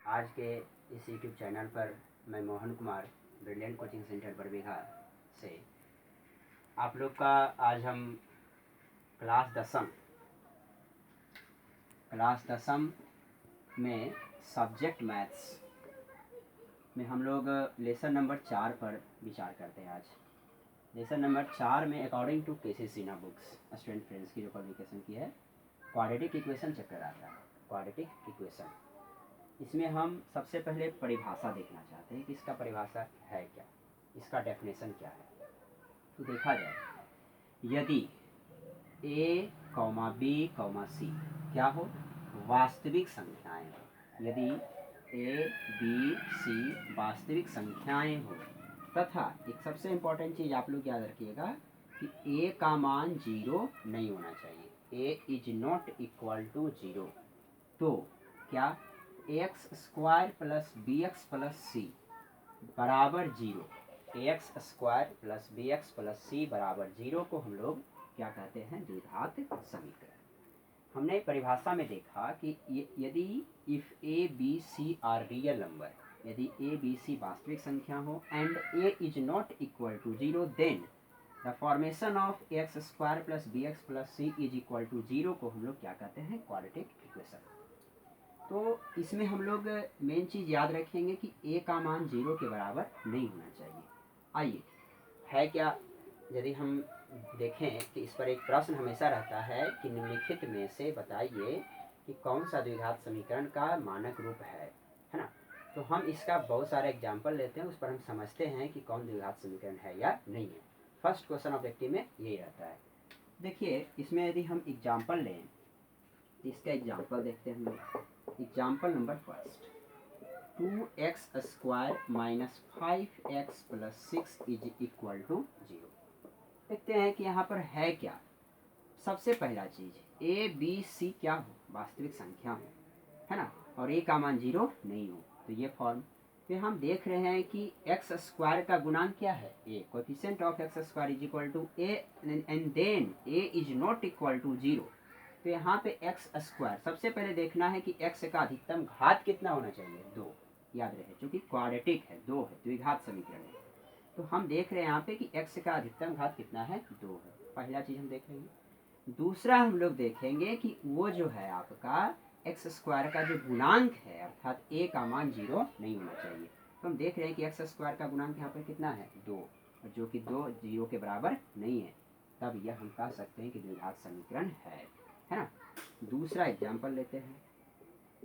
आज के इस यूट्यूब चैनल पर मैं Mohan Kumar brilliant coaching centre Barbigha से आप लोग का आज हम क्लास दसम में सब्जेक्ट मैथ्स में हम लोग लेसन नंबर 4 पर विचार करते हैं। आज लेसन नंबर 4 में अकॉर्डिंग टू केसीसीना बुक्स स्टूडेंट फ्रेंड्स की जो पब्लिकेशन की है, क्वाड्रेटिक इक्वेशन चैप्टर आता है। क्वाड्रेटिक इक्वेशन, इसमें हम सबसे पहले परिभाषा देखना चाहते हैं कि इसका परिभाषा है क्या, इसका डेफिनेशन क्या है। तो देखा जाए, यदि a, b, c क्या हो, वास्तविक संख्याएं हो, यदि a, b, c वास्तविक संख्याएं हो तथा एक सबसे इम्पोर्टेंट चीज़ आप लोग याद रखिएगा कि a का मान 0 नहीं होना चाहिए, a is not equal to 0। तो क्या x square plus b x plus c बराबर 0, x square plus b x plus c बराबर 0 को हम लोग क्या कहते हैं, द्विघात समीकरण। हमने परिभाषा में देखा कि यदि if a b c are real number, यदि ए बी सी वास्तविक संख्या हो and a is not equal to 0, then the formation of x square plus b x plus c is equal to 0 को हम लोग क्या कहते हैं, क्वाड्रेटिक इक्वेशन। तो इसमें हम लोग मेन चीज़ याद रखेंगे कि a का मान 0 के बराबर नहीं होना चाहिए। आइए, है क्या, यदि हम देखें कि इस पर एक प्रश्न हमेशा रहता है कि निम्नलिखित में से बताइए कि कौन सा द्विघात समीकरण का मानक रूप है ना। तो हम इसका बहुत सारे एग्जाम्पल लेते हैं, उस पर हम समझते हैं कि कौन द्विघात समीकरण है या नहीं है। फर्स्ट क्वेश्चन ऑब्जेक्टिव में यही रहता है। देखिए, इसमें यदि हम एग्जाम्पल लें, इसका एग्जाम्पल देखते हैं हम लोग। Example number first, 2x square minus 5x plus 6 is equal to 0। देखते हैं कि यहाँ पर है क्या। सबसे पहला चीज a b c क्या हो, वास्तविक संख्या हो, है ना, और a का मान 0 नहीं हो, तो ये फॉर्म। फिर हम देख रहे हैं कि x स्क्वायर का गुणांक क्या है, a, coefficient of x square is equal to a and then a is not equal to 0। तो यहाँ पे एक्स स्क्वायर, सबसे पहले देखना है कि एक्स का अधिकतम घात कितना होना चाहिए, 2। याद रहे, क्योंकि क्वाड्रेटिक है, 2 है, द्विघात समीकरण है। तो हम देख रहे हैं यहाँ पे कि एक्स का अधिकतम घात कितना है, 2 है। पहला चीज हम देख लेंगे। दूसरा हम लोग देखेंगे कि वो जो है आपका एक्स स्क्वायर का जो गुणांक है, अर्थात ए का मान 0 नहीं होना चाहिए। तो हम देख रहे हैं कि एक्स स्क्वायर का गुणांक यहाँ पर कितना है, 2, और जो कि 2 0 के बराबर नहीं है, तब यह हम कह सकते हैं कि द्विघात समीकरण है ना। दूसरा एग्जाम्पल लेते हैं,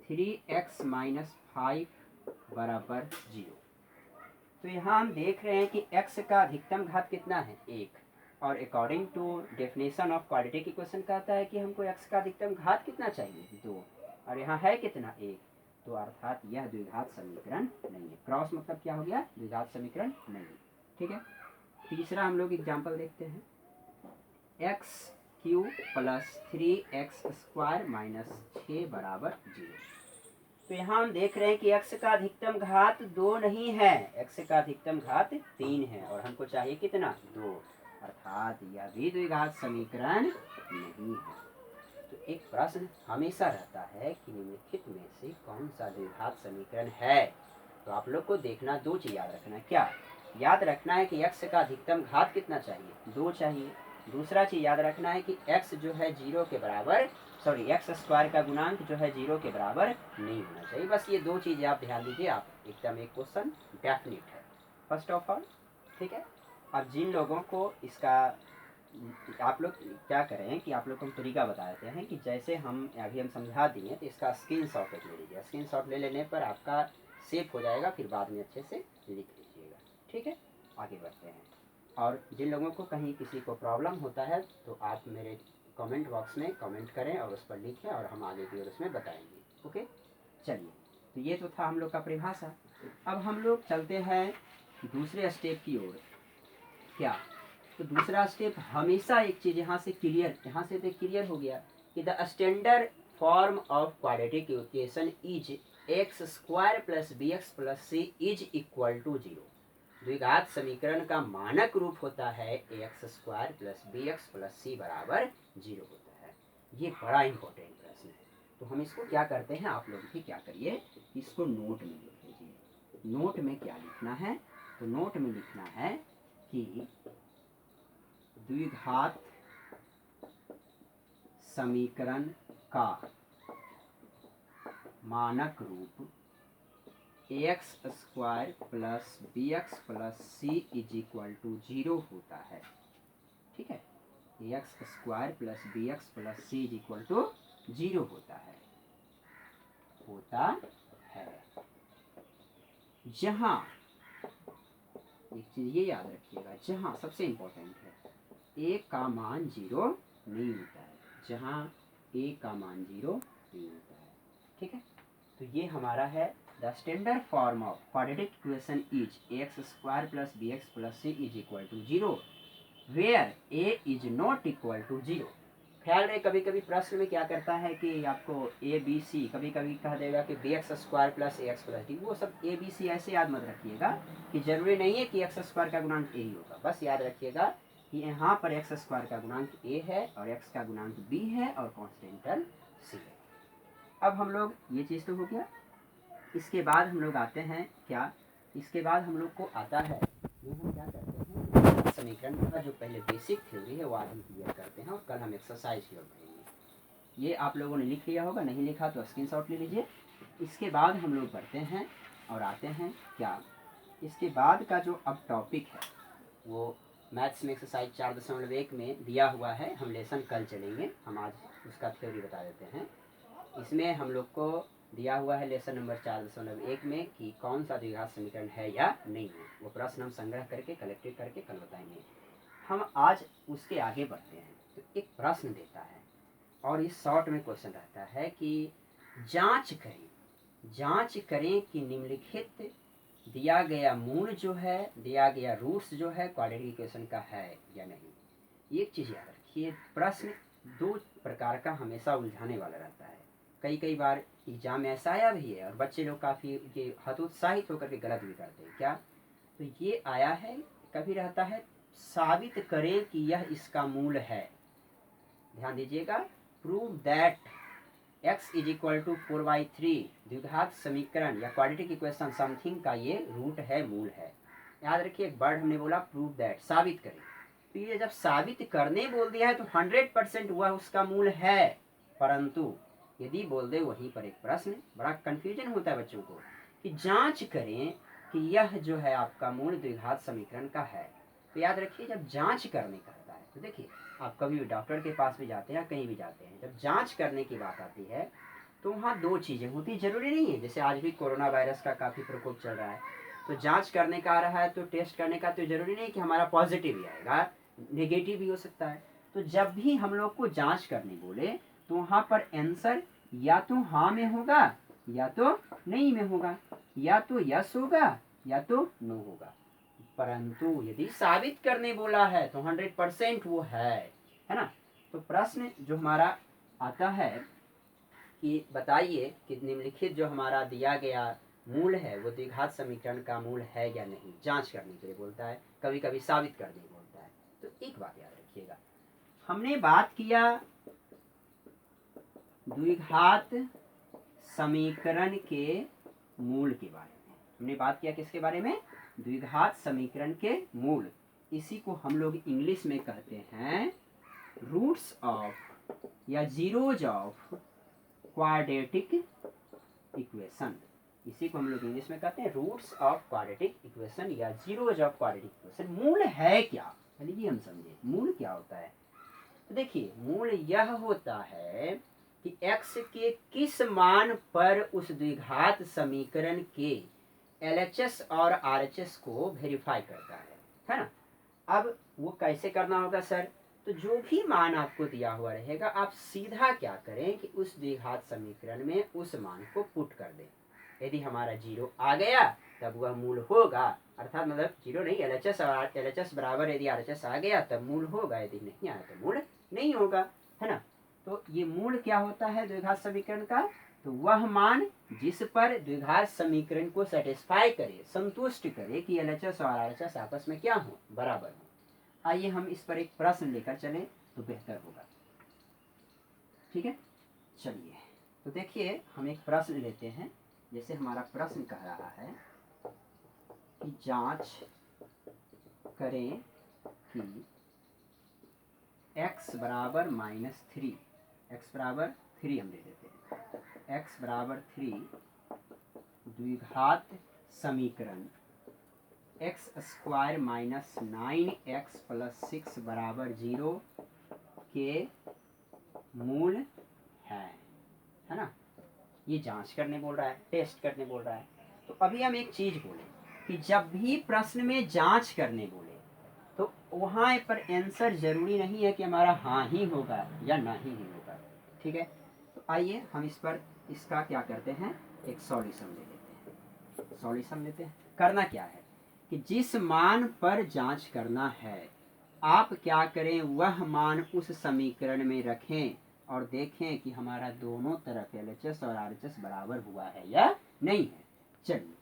3x माइनस 5 बराबर 0। तो यहाँ हम देख रहे हैं कि x का अधिकतम घात कितना है, 1, और according to definition of quadratic equation कहता है कि हमको x का अधिकतम घात कितना चाहिए, 2, और यहाँ है कितना, 1। तो अर्थात यह द्विघात समीकरण नहीं है। क्रॉस मतलब क्या हो गया, द्विघात समीकरण नहीं। ठीक है। तीसरा हम लोग एग्जाम्पल देखते हैं, x cube plus 3x square minus 6 बराबर 0। तो यहाँ हम देख रहे हैं कि x का अधिकतम घात 2 नहीं है, x का अधिकतम घात 3 है, और हमको चाहिए कितना, 2, अर्थात यह भी द्विघात समीकरण नहीं है। तो एक प्रश्न हमेशा रहता है कि निम्नलिखित में से कौन सा द्विघात समीकरण है। तो आप लोग को देखना, 2 चीज याद रखना है। क्या याद रखना है कि x का अधिकतम घात कितना चाहिए, 2 चाहिए। दूसरा चीज याद रखना है कि x जो है 0 के बराबर, सॉरी एक्स स्क्वायर का गुणांक जो है 0 के बराबर नहीं होना चाहिए। बस ये 2 चीजें आप ध्यान दीजिए, आप एकदम एक क्वेश्चन डेफिनेट है फर्स्ट ऑफ ऑल। ठीक है। अब जिन लोगों को इसका, आप लोग क्या करें कि आप लोग को हम तरीका बता देते हैं कि जैसे हम अभी हम समझा दिए, तो इसका स्क्रीनशॉट ले लीजिए। स्क्रीनशॉट ले लेने पर आपका सेव हो जाएगा, फिर बाद में अच्छे से लिख लीजिएगा। ठीक है, आगे बढ़ते हैं। और जिन लोगों को कहीं किसी को प्रॉब्लम होता है तो आप मेरे कमेंट बॉक्स में कमेंट करें और उस पर लिखें, और हम आगे की ओर उसमें बताएंगे। ओके, चलिए, तो ये तो था हम लोग का परिभाषा। अब हम लोग चलते हैं दूसरे स्टेप की ओर। क्या, तो दूसरा स्टेप हमेशा एक चीज़ यहाँ से क्लियर, यहाँ से तो क्लियर हो गया कि the standard form of quadratic equation is x square plus b x plus c is equal to 0। द्विघात समीकरण का मानक रूप होता है x square plus b x plus c बराबर 0 होता है। ये बड़ा इंपॉर्टेंट प्रश्न है। तो हम इसको क्या करते हैं, आप लोग भी क्या करिए, इसको नोट में लिख लीजिए। नोट में क्या लिखना है? तो नोट में लिखना है कि द्विघात समीकरण का मानक रूप ax square plus b x plus c is equal to 0 होता है। ठीक है, x square plus b x plus c is equal to 0 होता है जहाँ, एक चीज ये याद रखिएगा, जहाँ सबसे इम्पोर्टेंट है ए का मान 0 नहीं होता है, जहाँ ए का मान 0 नहीं होता है। ठीक है, तो ये हमारा है the standard form of quadratic equation is x square plus b x plus c is equal to 0 where a is not equal to 0। ख्याल रहे, कभी कभी प्रश्न में क्या करता है कि आपको ए बी सी, कभी कभी कह देगा कि बी एक्स स्क्वायर प्लस ए एक्स प्लस डी, वो सब ए बी सी ऐसे याद मत रखिएगा कि जरूरी नहीं है कि एक्स स्क्वायर का गुणांक ए ही होगा। बस याद रखिएगा कि यहाँ पर एक्स स्क्वायर का गुणांक ए है और एक्स का गुणांक बी है और कॉन्स्टेंटल सी है। अब हम लोग, ये चीज़ तो हो गया। इसके बाद हम लोग आते हैं क्या, इसके बाद हम लोग को आता है, ये हम क्या करते हैं, समीकरण का जो पहले बेसिक थ्योरी है वो आज हम क्लियर करते हैं और कल हम एक्सरसाइज की ओर बढ़ेंगे। ये आप लोगों ने लिख लिया होगा, नहीं लिखा तो स्क्रीनशॉट ले लीजिए। इसके बाद हम लोग बढ़ते हैं और आते हैं क्या, इसके बाद का जो अब टॉपिक है वो मैथ्स में एक्सरसाइज 4.1 में दिया हुआ है। हम लेसन कल चलेंगे, हम आज उसका थ्योरी बता देते हैं। इसमें हम लोग को दिया हुआ है लेसन नंबर 4.1 में कि कौन सा द्विघात समीकरण है या नहीं है। वो प्रश्न हम संग्रह करके कलेक्टेड करके कल बताएंगे। हम आज उसके आगे बढ़ते हैं। तो एक प्रश्न देता है और इस शॉर्ट में क्वेश्चन रहता है कि जांच करें कि निम्नलिखित दिया गया मूल जो है, दिया गया रूट्स जो है क्वाड्रेटिक इक्वेशन का है या नहीं। एक चीज़ याद रखिए, प्रश्न दो प्रकार का हमेशा उलझाने वाला रहता है। कई बार एग्जाम में ऐसा आया भी है और बच्चे लोग काफ़ी हतोत्साहित होकर के गलत भी करते हैं। क्या, तो ये आया है, कभी रहता है साबित करें कि यह इसका मूल है। ध्यान दीजिएगा, prove that x is equal to 4/3 द्विघात समीकरण या क्वाड्रेटिक इक्वेशन समथिंग का ये रूट है, मूल है। याद रखिए, एक वर्ड हमने बोला प्रूव दैट, साबित करें। तो ये जब साबित करने बोल दिया है तो 100% वह उसका मूल है। परंतु यदि बोल दे वहीं पर एक प्रश्न, बड़ा कंफ्यूजन होता है बच्चों को कि जांच करें कि यह जो है आपका मूल द्विघात समीकरण का है। तो याद रखिए, जब जांच करने का होता है तो देखिए, आप कभी भी डॉक्टर के पास भी जाते हैं, कहीं भी जाते हैं, जब जांच करने की बात आती है तो वहाँ दो चीज़ें होती, जरूरी नहीं है। जैसे आज भी कोरोना वायरस का काफ़ी प्रकोप चल रहा है, तो जांच करने का आ रहा है तो टेस्ट करने का, तो जरूरी नहीं कि हमारा पॉजिटिव ही आएगा, नेगेटिव भी हो सकता है। तो जब भी हम लोग को जांच करने बोले तो वहाँ पर आंसर या तो हाँ में होगा या तो नहीं में होगा, या तो यस होगा या तो नो होगा। परंतु यदि साबित करने बोला है तो 100% वो है ना। तो प्रश्न जो हमारा आता है कि बताइए कि निम्नलिखित जो हमारा दिया गया मूल है वो द्विघात समीकरण का मूल है या नहीं, जांच करने के लिए बोलता है, कभी कभी साबित करने बोलता है। तो एक बात याद रखिएगा, हमने बात किया द्विघात समीकरण के मूल के बारे में। हमने बात किया किसके बारे में? द्विघात समीकरण के मूल। इसी को हम लोग इंग्लिश में कहते हैं रूट्स ऑफ या जीरोज ऑफ क्वाड्रेटिक इक्वेशन। इसी को हम लोग इंग्लिश में कहते हैं रूट्स ऑफ क्वाड्रेटिक इक्वेशन या जीरोज ऑफ क्वाड्रेटिक इक्वेशन। मूल है क्या, चलिए हम समझे मूल क्या होता है। तो देखिए, मूल यह होता है कि x के किस मान पर उस द्विघात समीकरण के LHS और RHS को वेरीफाई करता है ना। अब वो कैसे करना होगा सर? तो जो भी मान आपको दिया हुआ रहेगा, आप सीधा क्या करें कि उस द्विघात समीकरण में उस मान को पुट कर दें। यदि हमारा 0 आ गया तब वह मूल होगा, अर्थात मतलब 0 नहीं, LHS बराबर यदि RHS आ गया तब मूल होगा, यदि नहीं आया तो मूल नहीं होगा, है ना। तो ये मूल क्या होता है द्विघात समीकरण का? तो वह मान जिस पर द्विघात समीकरण को सेटिस्फाई करे, संतुष्ट करे कि LHS और RHS आपस में क्या हो, बराबर हो। आइए हम इस पर एक प्रश्न लेकर चलें तो बेहतर होगा। ठीक है, चलिए तो देखिए, हम एक प्रश्न लेते हैं जैसे हमारा प्रश्न कह रहा है कि जांच करें कि x बराबर -3, x बराबर 3 हम ले लेते हैं, x बराबर 3 द्विघात समीकरण x square minus 9x plus 6 बराबर 0 के मूल है ना। ये जांच करने बोल रहा है, टेस्ट करने बोल रहा है। तो अभी हम एक चीज बोले कि जब भी प्रश्न में जांच करने बोले तो वहाँ पर आंसर जरूरी नहीं है कि हमारा हाँ ही होगा या ना ही होगा, ठीक है। तो आइए हम इस पर इसका क्या करते हैं, एक सॉल्यूशन ले लेते हैं। सॉल्यूशन लेते हैं, करना क्या है कि जिस मान पर जांच करना है आप क्या करें, वह मान उस समीकरण में रखें और देखें कि हमारा दोनों तरफ LHS और RHS बराबर हुआ है या नहीं है। चलिए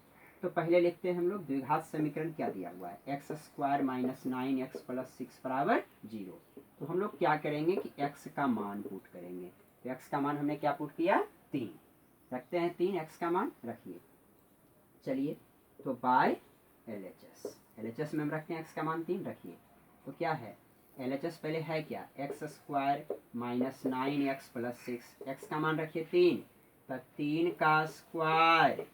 तो पहले लिखते हैं हम लोग द्विघात समीकरण क्या दिया हुआ है, x square minus 9x plus 6 बराबर 0। तो हम लोग क्या करेंगे कि x का मान पुट करेंगे। तो x का मान हमने क्या पुट किया, 3 रखते हैं, 3 x का मान रखिए। चलिए तो बाय LHS में हम रखते हैं x का मान 3 रखिए। तो क्या है LHS पहले है क्या, x square minus 9x plus 6, x का मान रखिए 3, तो 3 का स्क्वायर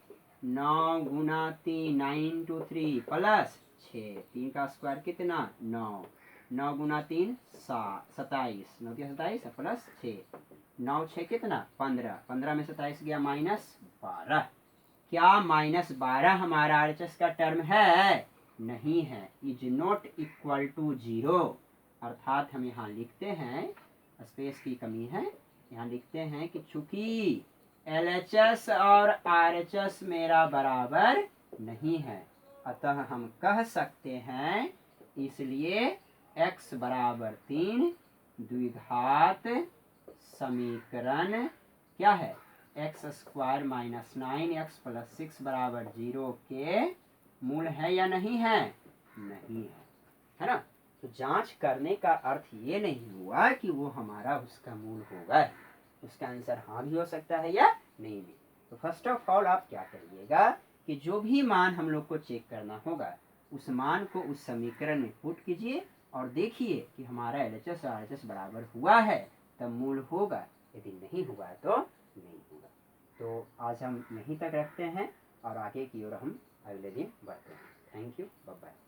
9 गुना 3 9 टू 3 प्लस 6, 3 का स्क्वायर कितना 9, 9 गुना 3 27, 9 के 27 प्लस 6, 9 6 कितना 15, 15 में 27 गया -12। क्या -12 हमारा RHS का टर्म है, नहीं है, इज नॉट इक्वल टू 0। अर्थात हम यहाँ लिखते हैं, स्पेस की कमी है, यहाँ लिखते हैं कि चूंकि LHS और RHS मेरा बराबर नहीं है, अतः हम कह सकते हैं इसलिए x बराबर 3 द्विघात समीकरण क्या है, x square minus 9x plus 6 बराबर 0 के मूल है या नहीं है, नहीं है ना। तो जांच करने का अर्थ ये नहीं हुआ कि वो हमारा उसका मूल होगा, उसका आंसर हाँ भी हो सकता है या नहीं भी। तो फर्स्ट ऑफ ऑल आप क्या करिएगा कि जो भी मान हम लोग को चेक करना होगा उस मान को उस समीकरण में पुट कीजिए और देखिए कि हमारा LHS और RHS बराबर हुआ है तब मूल होगा, यदि नहीं हुआ तो नहीं होगा। तो आज हम यहीं तक रखते हैं और आगे की ओर हम अगले दिन बढ़ते हैं। Thank you, bye bye.